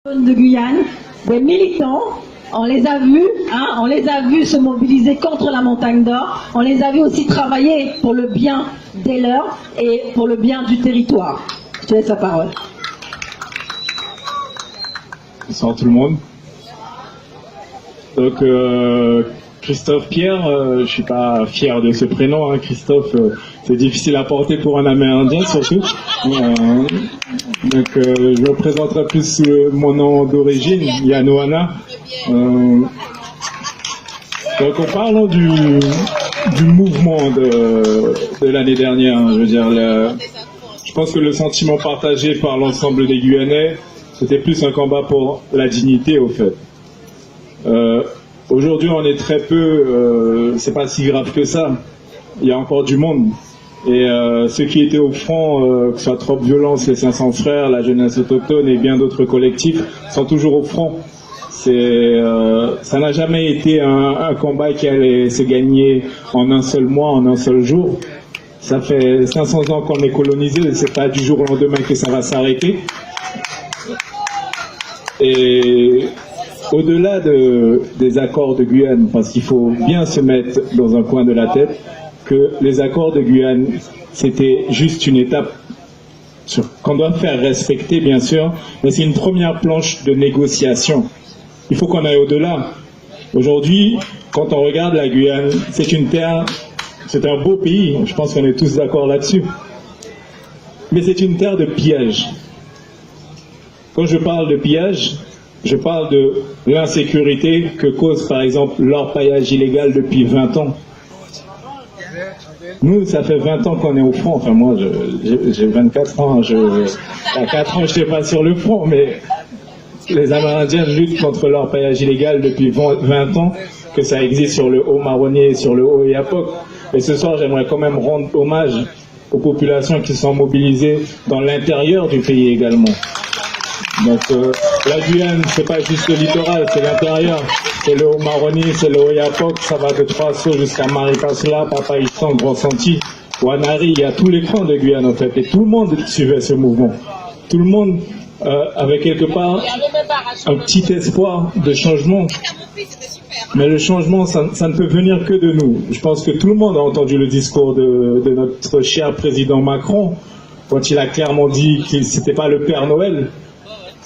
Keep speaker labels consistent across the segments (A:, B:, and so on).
A: de Guyane, des militants, on les a vus se mobiliser contre la montagne d'or, on les a vus aussi travailler pour le bien des leurs et pour le bien du territoire. Je te laisse la parole.
B: Bonsoir tout le monde. Donc Christophe Pierre, je suis pas fier de ce prénom, hein. Christophe, c'est difficile à porter pour un Amérindien surtout. Donc je me présenterai plus sous mon nom d'origine, Yanoana. Donc en parlant du mouvement de l'année dernière, hein, je veux dire, je pense que le sentiment partagé par l'ensemble des Guyanais, c'était plus un combat pour la dignité au fait. Aujourd'hui, on est très peu, c'est pas si grave que ça. Il y a encore du monde. Et ceux qui étaient au front, que ce soit Trop Violence, les 500 frères, la jeunesse autochtone et bien d'autres collectifs, sont toujours au front. Ça n'a jamais été un combat qui allait se gagner en un seul mois, en un seul jour. Ça fait 500 ans qu'on est colonisé, c'est pas du jour au lendemain que ça va s'arrêter. Et au-delà des accords de Guyane, parce qu'il faut bien se mettre dans un coin de la tête, que les accords de Guyane, c'était juste une étape qu'on doit faire respecter, bien sûr, mais c'est une première planche de négociation. Il faut qu'on aille au-delà. Aujourd'hui, quand on regarde la Guyane, c'est une terre, c'est un beau pays, je pense qu'on est tous d'accord là-dessus, mais c'est une terre de pillage. Quand je parle de pillage, je parle de l'insécurité que cause par exemple l'orpaillage illégal depuis 20 ans. Nous, ça fait 20 ans qu'on est au front. Enfin, moi, j'ai 24 ans. À 4 ans, je n'étais pas sur le front, mais les Amérindiens luttent contre l'orpaillage illégal depuis 20 ans, que ça existe sur le Haut-Marronnier et sur le Haut-Yapok. Et ce soir, j'aimerais quand même rendre hommage aux populations qui sont mobilisées dans l'intérieur du pays également. Donc la Guyane, c'est pas juste le littoral, c'est l'intérieur, c'est le Haut-Maroni, c'est le Haut-Yapok, ça va de Trois-Sauts jusqu'à Maripasla, Papaïstan, Grand-Senti, Wanari, il y a tous les coins de Guyane en fait, et tout le monde suivait ce mouvement. Tout le monde avait quelque part un petit espoir de changement. Mais le changement, ça ne peut venir que de nous. Je pense que tout le monde a entendu le discours de notre cher président Macron, quand il a clairement dit que c'était pas le Père Noël.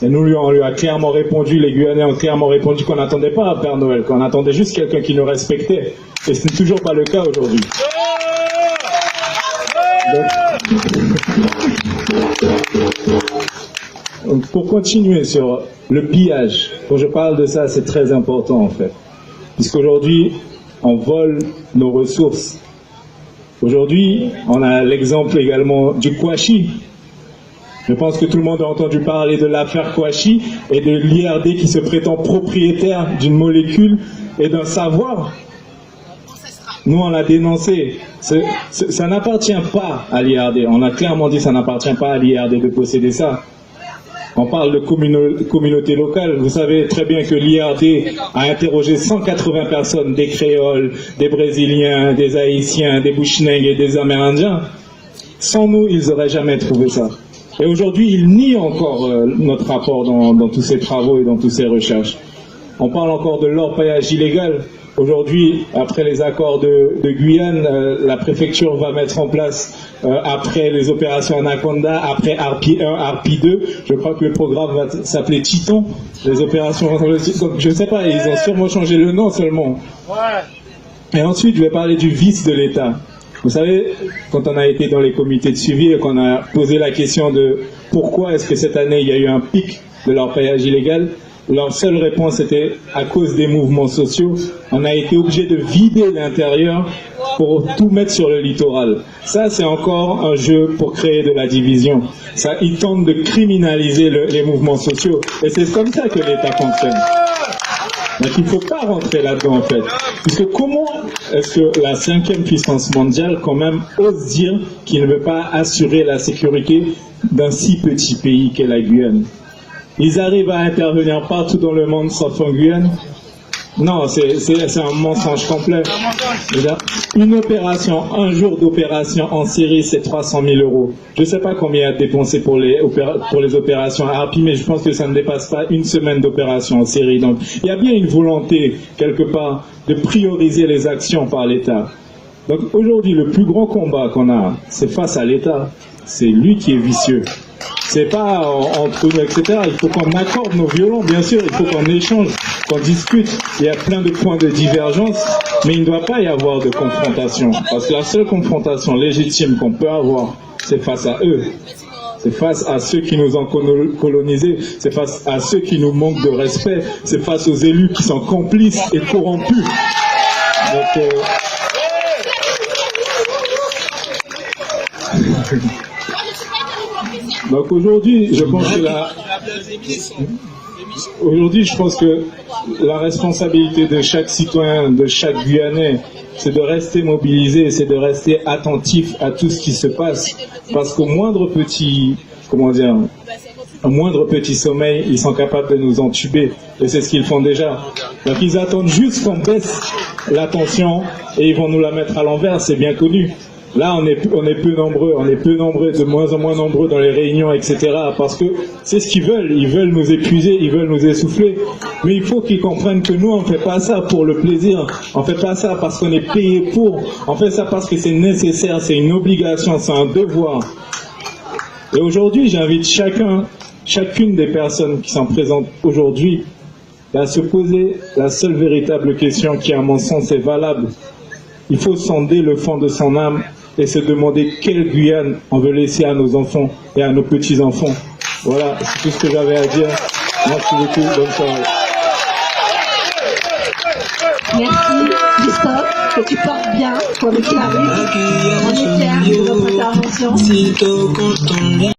B: Et nous, on lui a clairement répondu, les Guyanais ont clairement répondu qu'on n'attendait pas un Père Noël, qu'on attendait juste quelqu'un qui nous respectait. Et ce n'est toujours pas le cas aujourd'hui. Donc, pour continuer sur le pillage, quand je parle de ça, c'est très important en fait. Puisqu'aujourd'hui, on vole nos ressources. Aujourd'hui, on a l'exemple également du Kouachi. Je pense que tout le monde a entendu parler de l'affaire Kouachi et de l'IRD qui se prétend propriétaire d'une molécule et d'un savoir. Nous, on l'a dénoncé. Ça n'appartient pas à l'IRD. On a clairement dit que ça n'appartient pas à l'IRD de posséder ça. On parle de communauté locale. Vous savez très bien que l'IRD a interrogé 180 personnes, des créoles, des brésiliens, des haïtiens, des bushneng et des amérindiens. Sans nous, ils n'auraient jamais trouvé ça. Et aujourd'hui, il nie encore notre rapport dans tous ces travaux et dans toutes ces recherches. On parle encore de l'orpaillage illégal. Aujourd'hui, après les accords de Guyane, la préfecture va mettre en place, après les opérations Anaconda, après Harpie 1, Harpie 2, je crois que le programme va s'appeler Titan, les opérations... Donc, je ne sais pas, ils ont sûrement changé le nom seulement. Et ensuite, je vais parler du vice de l'État. Vous savez, quand on a été dans les comités de suivi et qu'on a posé la question de pourquoi est-ce que cette année il y a eu un pic de l'orpaillage illégal, leur seule réponse était à cause des mouvements sociaux. On a été obligé de vider l'intérieur pour tout mettre sur le littoral. Ça, c'est encore un jeu pour créer de la division. Ça, ils tentent de criminaliser les mouvements sociaux. Et c'est comme ça que l'État fonctionne. Donc il ne faut pas rentrer là-dedans en fait. Puisque comment est-ce que la 5e puissance mondiale quand même ose dire qu'il ne veut pas assurer la sécurité d'un si petit pays qu'est la Guyane? Ils arrivent à intervenir partout dans le monde sauf en Guyane. Non, c'est un mensonge complet. Une opération, un jour d'opération en Syrie, c'est 300 000 euros. Je ne sais pas combien a dépensé pour les opérations à Arpi, mais je pense que ça ne dépasse pas une semaine d'opération en Syrie. Donc, il y a bien une volonté, quelque part, de prioriser les actions par l'État. Donc, aujourd'hui, le plus grand combat qu'on a, c'est face à l'État. C'est lui qui est vicieux. C'est pas entre nous, etc. Il faut qu'on accorde nos violons, bien sûr. Il faut qu'on échange, qu'on discute. Il y a plein de points de divergence, mais il ne doit pas y avoir de confrontation. Parce que la seule confrontation légitime qu'on peut avoir, c'est face à eux. C'est face à ceux qui nous ont colonisés. C'est face à ceux qui nous manquent de respect. C'est face aux élus qui sont complices et corrompus. Donc aujourd'hui, je pense que la responsabilité de chaque citoyen, de chaque Guyanais, c'est de rester mobilisé, c'est de rester attentif à tout ce qui se passe. Parce qu'au moindre petit, au moindre petit sommeil, ils sont capables de nous entuber. Et c'est ce qu'ils font déjà. Donc ils attendent juste qu'on baisse la tension et ils vont nous la mettre à l'envers, c'est bien connu. Là, on est peu nombreux, de moins en moins nombreux dans les réunions, etc. Parce que c'est ce qu'ils veulent. Ils veulent nous épuiser, ils veulent nous essouffler. Mais il faut qu'ils comprennent que nous, on ne fait pas ça pour le plaisir. On ne fait pas ça parce qu'on est payé pour. On fait ça parce que c'est nécessaire, c'est une obligation, c'est un devoir. Et aujourd'hui, j'invite chacune des personnes qui sont présentes aujourd'hui à se poser la seule véritable question qui, à mon sens, est valable. Il faut sonder le fond de son âme et se demander quelle Guyane on veut laisser à nos enfants et à nos petits-enfants. Voilà, c'est tout ce que j'avais à dire. Merci beaucoup, bonne soirée.
A: Merci Christophe, que tu portes bien comme tu arrives. On est fiers de notre intervention.